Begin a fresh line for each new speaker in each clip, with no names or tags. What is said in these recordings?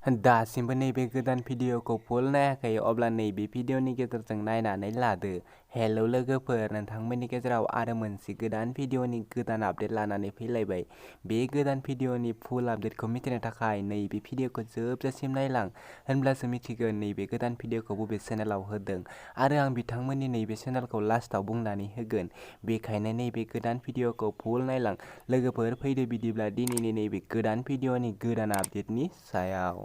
दासिमबो नैबे गोदान भिडिअखौ फुल नायाखै अब्ला नैबे भिडिअनि गेजेरजों नायनानै लादो। हेलौ लोगोफोर, नोंथांमोननि गेजेराव आरो मोनसे गोदान भिडिअनि गोदान आपडेट लानानै फैलायबाय। बे गोदान भिडिअनि फुल आपडेटखौ मिथिनो थाखाय नैबे भिडिअखौ जोबजासिम नायलां, होनब्लासो मिथिगोन नैबे गोदान भिडिअखौ बबे चेनेलाव होदों आरो आं बिथांमोननि नैबे चेनेलखौ लास्टाव बुंनानै होगोन। बेखायनो नैबे गोदान भिडिअखौ फुल नायलां। लोगोफोर, फैदो बिदिब्ला दिनैनि नैबे गोदान भिडिअनि गोदान आपडेटनि सायाव।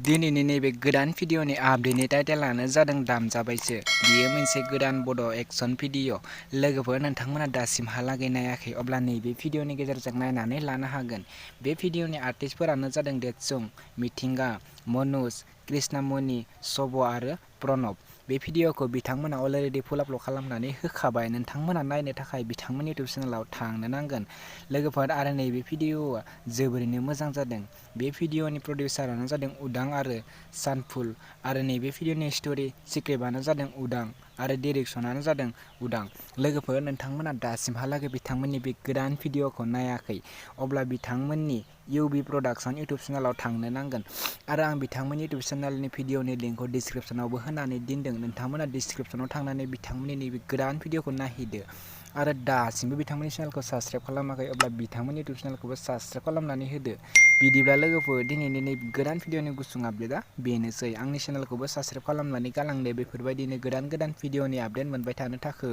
दिनैनि नैबे गोदान भिडिअनि आपडेटनि टाइटेलानो जादों दामजाबायसो। बियो मोनसे गोदान बड' एक्सन भिडिअ। लोगोफोर, नोंथांमोना दासिमहालागै नायाखै अब्ला नैबे भिडिअनि गेजेरजों नायनानै लानो हागोन। बे भिडिअनि आर्टिस्टफोरानो जादों देतसुं, मिथिंगा, मनुज, कृष्णामणि, शब आरो प्रणब। बे भिडिअखौ बिथांमोना अलरेडि फुल आपल'ड खालामनानै होखाबाय। नोंथांमोना नायनो थाखाय बिथांमोननि इउटुब चेनेलाव थांनो नांगोन। लोगोफोर, आरो नैबे भिडिअआ जोबोरैनो मोजां जादों। बे भिडिअनि प्रडिउसारानो जादों उदां आरो सानफुल, आरो नैबे भिडिअनि स्ट'रि स्क्रिप्टआनो जादों उदां आरो डिरेक्सनानो जादों उदां। लोगोफोर, नोंथांमोना दासिमहालागै बिथांमोननि बे गोदान भिडिअखौ नायाखै अब्ला बिथांमोननि इउबि प्रडाक्सन इउटुब चेनेलाव थांनो नांगोन आरो आं बिथांमोननि इउटुब चेनेलनि भिडिअनि लिंकखौ डिसक्रिपसनावबो होनानै दोनदों। नोंथांमोना डिसक्रिपसनाव थांनानै बिथांमोननि नैबे गोदान भिडिअखौ नायहैदो आरो दासिमबो बिथांमोननि चेनेलखौ साबस्क्राइब खालामाखै अब्ला बिथांमोननि इउटुब चेनेलखौबो साबस्क्राइब खालामनानै होदो। बिदिब्ला लोगोफोर, दिनैनि नैबे गोदान भिडिअनि गुसुं आपडेटआ बेनोसै। आंनि चेनेलखौबो साबस्क्राइब खालामनानै गालांदो बेफोरबायदिनो गोदान भिडिअनि आपडेट मोनबाय थानो थाखै।